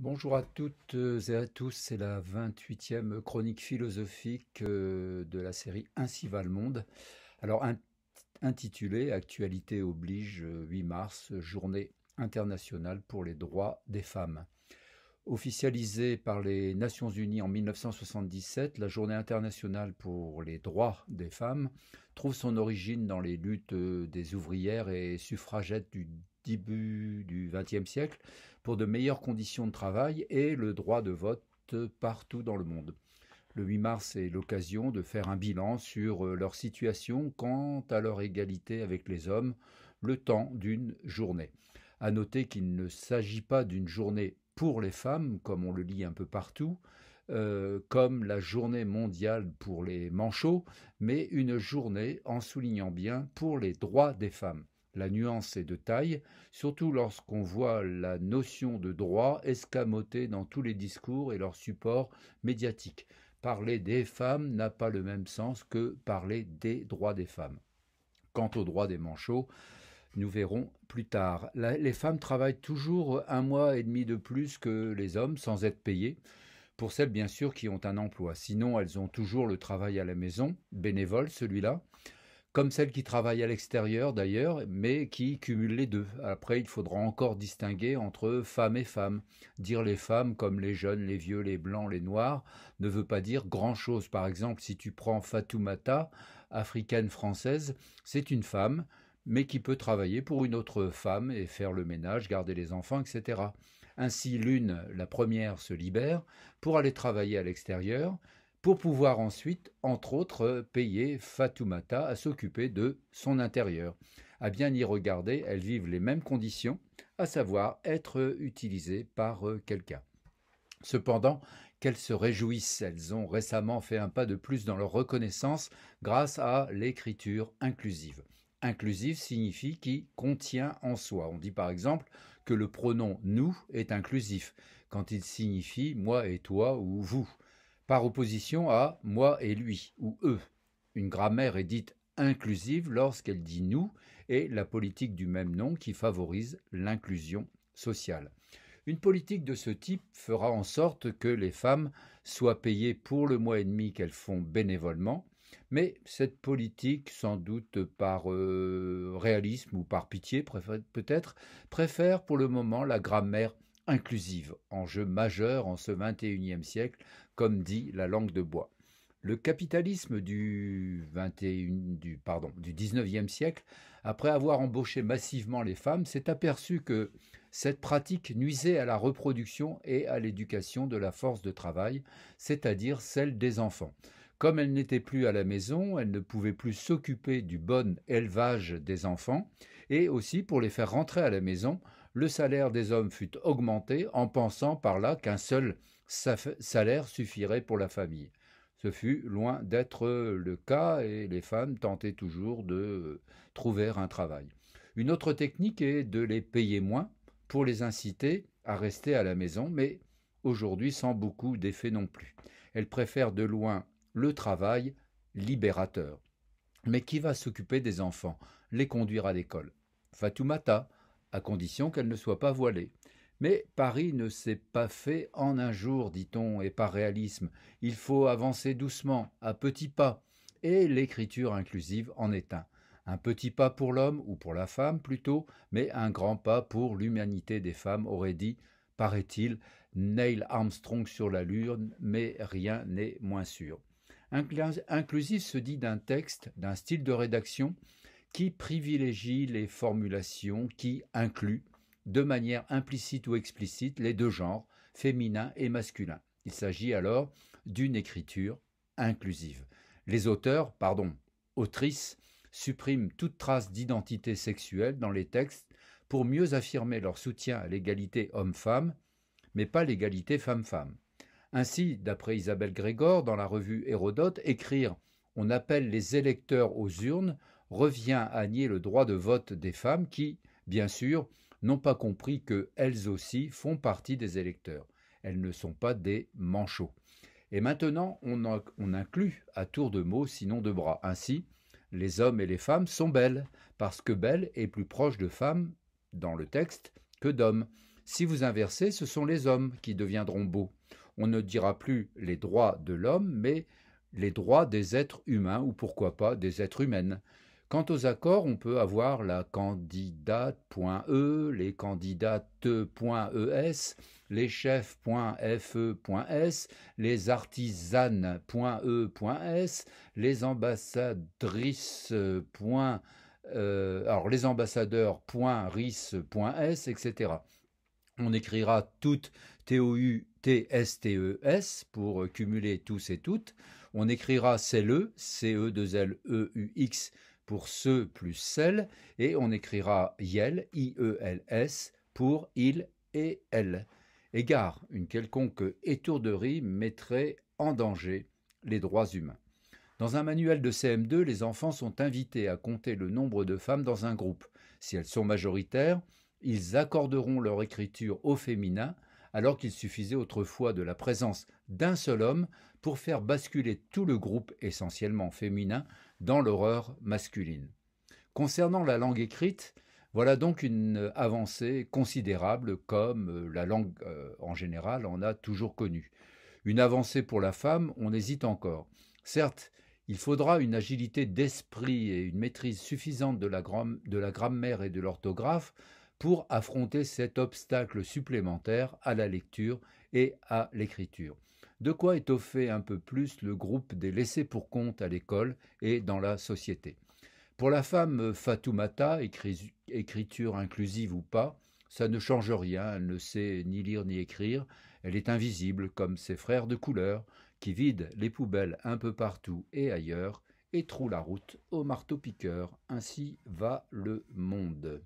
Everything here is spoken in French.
Bonjour à toutes et à tous, c'est la 28e chronique philosophique de la série Ainsi va le monde. Alors intitulée Actualité oblige 8 mars, journée internationale pour les droits des femmes. Officialisée par les Nations Unies en 1977, la Journée internationale pour les droits des femmes trouve son origine dans les luttes des ouvrières et suffragettes du début du XXe siècle pour de meilleures conditions de travail et le droit de vote partout dans le monde. Le 8 mars est l'occasion de faire un bilan sur leur situation quant à leur égalité avec les hommes, le temps d'une journée. À noter qu'il ne s'agit pas d'une journée pour les femmes, comme on le lit un peu partout, comme la journée mondiale pour les manchots, mais une journée, en soulignant bien, pour les droits des femmes. La nuance est de taille, surtout lorsqu'on voit la notion de droit escamotée dans tous les discours et leurs supports médiatiques. Parler des femmes n'a pas le même sens que parler des droits des femmes. Quant aux droits des manchots, nous verrons plus tard. Les femmes travaillent toujours 1 mois et demi de plus que les hommes sans être payées, pour celles bien sûr qui ont un emploi. Sinon, elles ont toujours le travail à la maison, bénévole celui-là, comme celles qui travaillent à l'extérieur d'ailleurs, mais qui cumulent les deux. Après, il faudra encore distinguer entre femmes et femmes. Dire les femmes comme les jeunes, les vieux, les blancs, les noirs, ne veut pas dire grand-chose. Par exemple, si tu prends Fatoumata, africaine française, c'est une femme, mais qui peut travailler pour une autre femme et faire le ménage, garder les enfants, etc. Ainsi, l'une, la première, se libère pour aller travailler à l'extérieur, pour pouvoir ensuite, entre autres, payer Fatoumata à s'occuper de son intérieur. À bien y regarder, elles vivent les mêmes conditions, à savoir être utilisées par quelqu'un. Cependant, qu'elles se réjouissent, elles ont récemment fait un pas de plus dans leur reconnaissance grâce à l'écriture inclusive. Inclusive signifie qui contient en soi. On dit par exemple que le pronom nous est inclusif quand il signifie moi et toi ou vous, par opposition à moi et lui ou eux. Une grammaire est dite inclusive lorsqu'elle dit nous et la politique du même nom qui favorise l'inclusion sociale. Une politique de ce type fera en sorte que les femmes soient payées pour le mois et demi qu'elles font bénévolement, mais cette politique, sans doute par réalisme ou par pitié peut-être, préfère pour le moment la grammaire inclusive, enjeu majeur en ce XXIe siècle, comme dit la langue de bois. Le capitalisme du 19e siècle, après avoir embauché massivement les femmes, s'est aperçu que cette pratique nuisait à la reproduction et à l'éducation de la force de travail, c'est-à-dire celle des enfants. Comme elles n'étaient plus à la maison, elles ne pouvaient plus s'occuper du bon élevage des enfants, et aussi pour les faire rentrer à la maison, le salaire des hommes fut augmenté en pensant par là qu'un seul salaire suffirait pour la famille. Ce fut loin d'être le cas et les femmes tentaient toujours de trouver un travail. Une autre technique est de les payer moins pour les inciter à rester à la maison, mais aujourd'hui sans beaucoup d'effet non plus. Elles préfèrent de loin le travail libérateur. Mais qui va s'occuper des enfants, les conduire à l'école? Fatoumata, à condition qu'elle ne soit pas voilée. Mais Paris ne s'est pas fait en un jour, dit-on, et par réalisme. Il faut avancer doucement, à petits pas, et l'écriture inclusive en est un. Un petit pas pour l'homme, ou pour la femme plutôt, mais un grand pas pour l'humanité des femmes, aurait dit, paraît-il, Neil Armstrong sur la Lune, mais rien n'est moins sûr. Inclusif se dit d'un texte, d'un style de rédaction qui privilégie les formulations qui incluent, de manière implicite ou explicite, les deux genres, féminin et masculin. Il s'agit alors d'une écriture inclusive. Les autrices, suppriment toute trace d'identité sexuelle dans les textes pour mieux affirmer leur soutien à l'égalité homme-femme, mais pas l'égalité femme-femme. Ainsi, d'après Isabelle Grégor, dans la revue Hérodote, écrire On appelle les électeurs aux urnes revient à nier le droit de vote des femmes qui, bien sûr, n'ont pas compris qu'elles aussi font partie des électeurs. Elles ne sont pas des manchots. Et maintenant, on inclut à tour de mots, sinon de bras. Ainsi, les hommes et les femmes sont belles, parce que belle est plus proche de femme, dans le texte, que d'hommes. Si vous inversez, ce sont les hommes qui deviendront beaux. On ne dira plus les droits de l'homme, mais les droits des êtres humains, ou pourquoi pas des êtres humaines. Quant aux accords, on peut avoir la candidate.e, les candidates.es, les chefs.fe.s, les artisanes.e.s, les ambassadrices. Alors les ambassadeurs.ris.s, etc. On écrira toutes T-O-U-T-S-T-E-S pour cumuler tous et toutes. On écrira CELE, C-E-2-L-E-U-X pour ce plus celle, et on écrira IEL, I-E-L-S pour il et elle. Égard, une quelconque étourderie mettrait en danger les droits humains. Dans un manuel de CM2, les enfants sont invités à compter le nombre de femmes dans un groupe. Si elles sont majoritaires, ils accorderont leur écriture au féminin, alors qu'il suffisait autrefois de la présence d'un seul homme pour faire basculer tout le groupe essentiellement féminin dans l'horreur masculine. Concernant la langue écrite, voilà donc une avancée considérable comme la langue en général en a toujours connu. Une avancée pour la femme, on hésite encore. Certes, il faudra une agilité d'esprit et une maîtrise suffisante de la grammaire et de l'orthographe pour affronter cet obstacle supplémentaire à la lecture et à l'écriture. De quoi étoffer un peu plus le groupe des laissés pour compte à l'école et dans la société. Pour la femme Fatoumata, écriture inclusive ou pas, ça ne change rien, elle ne sait ni lire ni écrire, elle est invisible comme ses frères de couleur qui vident les poubelles un peu partout et ailleurs et trouent la route au marteau-piqueur. Ainsi va le monde.